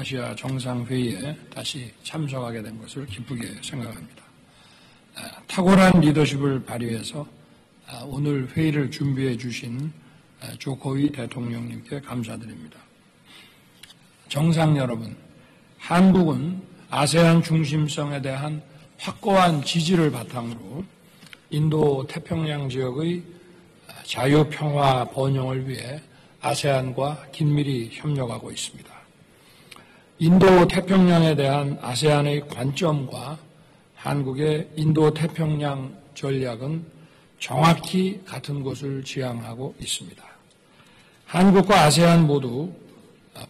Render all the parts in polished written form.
동아시아 정상회의에 다시 참석하게 된 것을 기쁘게 생각합니다. 탁월한 리더십을 발휘해서 오늘 회의를 준비해 주신 조코이 대통령님께 감사드립니다. 정상 여러분, 한국은 아세안 중심성에 대한 확고한 지지를 바탕으로 인도 태평양 지역의 자유, 평화, 번영을 위해 아세안과 긴밀히 협력하고 있습니다. 인도 태평양에 대한 아세안의 관점과 한국의 인도 태평양 전략은 정확히 같은 곳을 지향하고 있습니다. 한국과 아세안 모두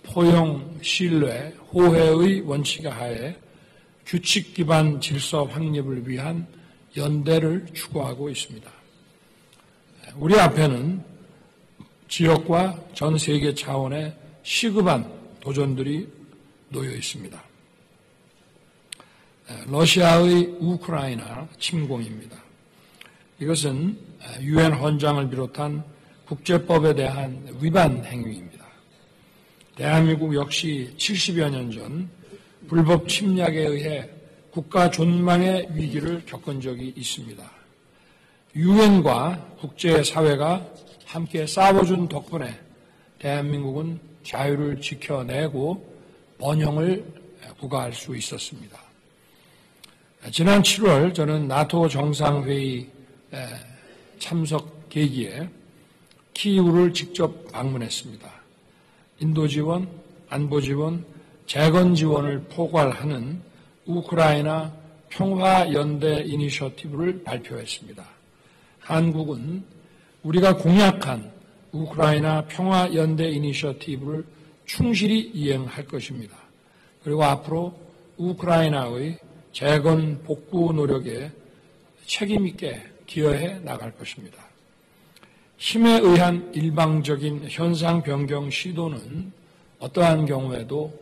포용, 신뢰, 호혜의 원칙 하에 규칙 기반 질서 확립을 위한 연대를 추구하고 있습니다. 우리 앞에는 지역과 전 세계 차원의 시급한 도전들이 놓여 있습니다. 러시아의 우크라이나 침공입니다. 이것은 유엔 헌장을 비롯한 국제법에 대한 위반 행위입니다. 대한민국 역시 70여 년 전 불법 침략에 의해 국가 존망의 위기를 겪은 적이 있습니다. 유엔과 국제사회가 함께 싸워준 덕분에 대한민국은 자유를 지켜내고 번영을 구가할 수 있었습니다. 지난 7월 저는 나토 정상회의 참석 계기에 키이우를 직접 방문했습니다. 인도 지원, 안보 지원, 재건 지원을 포괄하는 우크라이나 평화연대 이니셔티브를 발표했습니다. 한국은 우리가 공약한 우크라이나 평화연대 이니셔티브를 충실히 이행할 것입니다. 그리고 앞으로 우크라이나의 재건 복구 노력에 책임있게 기여해 나갈 것입니다. 힘에 의한 일방적인 현상 변경 시도는 어떠한 경우에도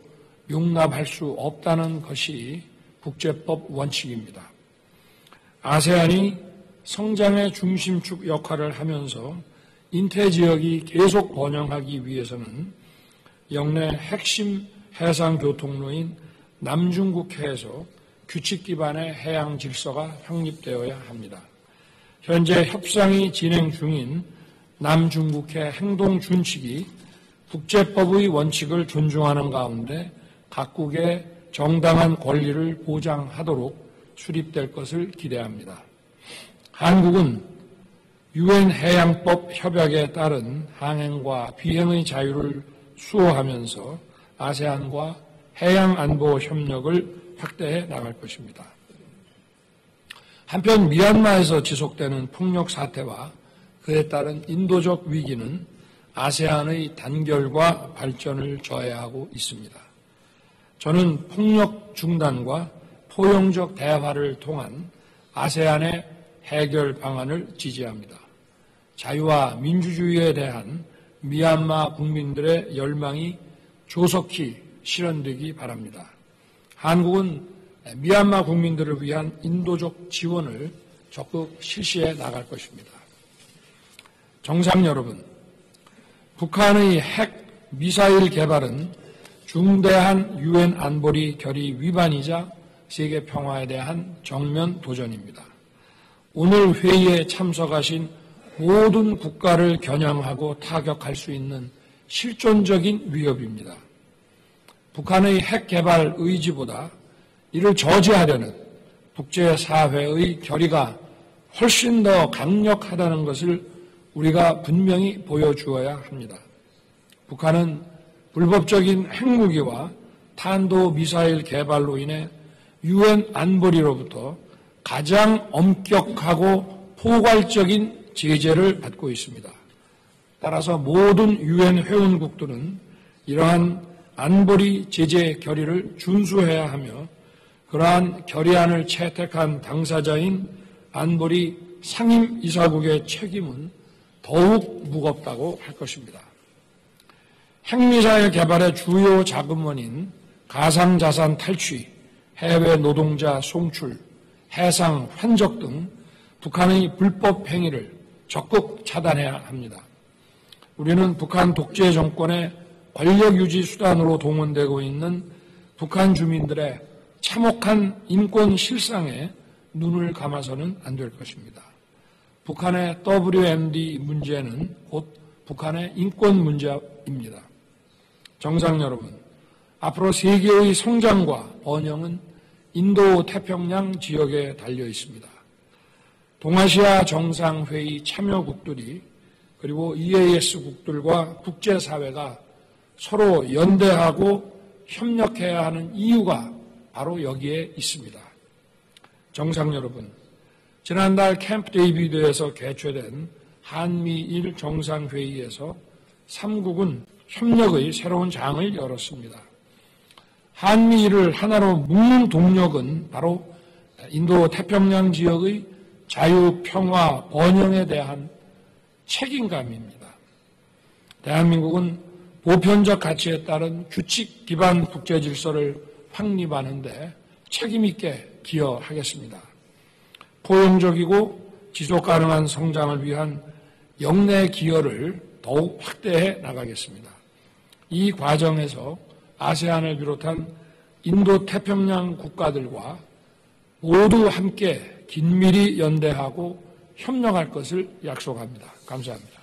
용납할 수 없다는 것이 국제법 원칙입니다. 아세안이 성장의 중심축 역할을 하면서 인태 지역이 계속 번영하기 위해서는 영내 핵심 해상 교통로인 남중국해에서 규칙 기반의 해양 질서가 확립되어야 합니다. 현재 협상이 진행 중인 남중국해 행동준칙이 국제법의 원칙을 존중하는 가운데 각국의 정당한 권리를 보장하도록 수립될 것을 기대합니다. 한국은 유엔 해양법 협약에 따른 항행과 비행의 자유를 수호하면서 아세안과 해양안보 협력을 확대해 나갈 것입니다. 한편 미얀마에서 지속되는 폭력 사태와 그에 따른 인도적 위기는 아세안의 단결과 발전을 저해하고 있습니다. 저는 폭력 중단과 포용적 대화를 통한 아세안의 해결 방안을 지지합니다. 자유와 민주주의에 대한 미얀마 국민들의 열망이 조속히 실현되기 바랍니다. 한국은 미얀마 국민들을 위한 인도적 지원을 적극 실시해 나갈 것입니다. 정상 여러분, 북한의 핵 미사일 개발은 중대한 유엔 안보리 결의 위반이자 세계 평화에 대한 정면 도전입니다. 오늘 회의에 참석하신 모든 국가를 겨냥하고 타격할 수 있는 실존적인 위협입니다. 북한의 핵 개발 의지보다 이를 저지하려는 국제사회의 결의가 훨씬 더 강력하다는 것을 우리가 분명히 보여주어야 합니다. 북한은 불법적인 핵무기와 탄도미사일 개발로 인해 유엔 안보리로부터 가장 엄격하고 포괄적인 제재를 받고 있습니다. 따라서 모든 유엔 회원국들은 이러한 안보리 제재 결의를 준수해야 하며 그러한 결의안을 채택한 당사자인 안보리 상임이사국의 책임은 더욱 무겁다고 할 것입니다. 핵미사일 개발의 주요 자금원인 가상자산 탈취, 해외 노동자 송출, 해상 환적 등 북한의 불법 행위를 적극 차단해야 합니다. 우리는 북한 독재 정권의 권력 유지 수단으로 동원되고 있는 북한 주민들의 참혹한 인권 실상에 눈을 감아서는 안 될 것입니다. 북한의 WMD 문제는 곧 북한의 인권 문제입니다. 정상 여러분, 앞으로 세계의 성장과 번영은 인도 태평양 지역에 달려 있습니다. 동아시아 정상회의 참여국들이 그리고 EAS국들과 국제사회가 서로 연대하고 협력해야 하는 이유가 바로 여기에 있습니다. 정상 여러분, 지난달 캠프 데이비드에서 개최된 한미일 정상회의에서 3국은 협력의 새로운 장을 열었습니다. 한미일을 하나로 묶는 동력은 바로 인도 태평양 지역의 자유, 평화, 번영에 대한 책임감입니다. 대한민국은 보편적 가치에 따른 규칙 기반 국제 질서를 확립하는 데 책임 있게 기여하겠습니다. 포용적이고 지속 가능한 성장을 위한 역내 기여를 더욱 확대해 나가겠습니다. 이 과정에서 아세안을 비롯한 인도 태평양 국가들과 모두 함께 긴밀히 연대하고 협력할 것을 약속합니다. 감사합니다.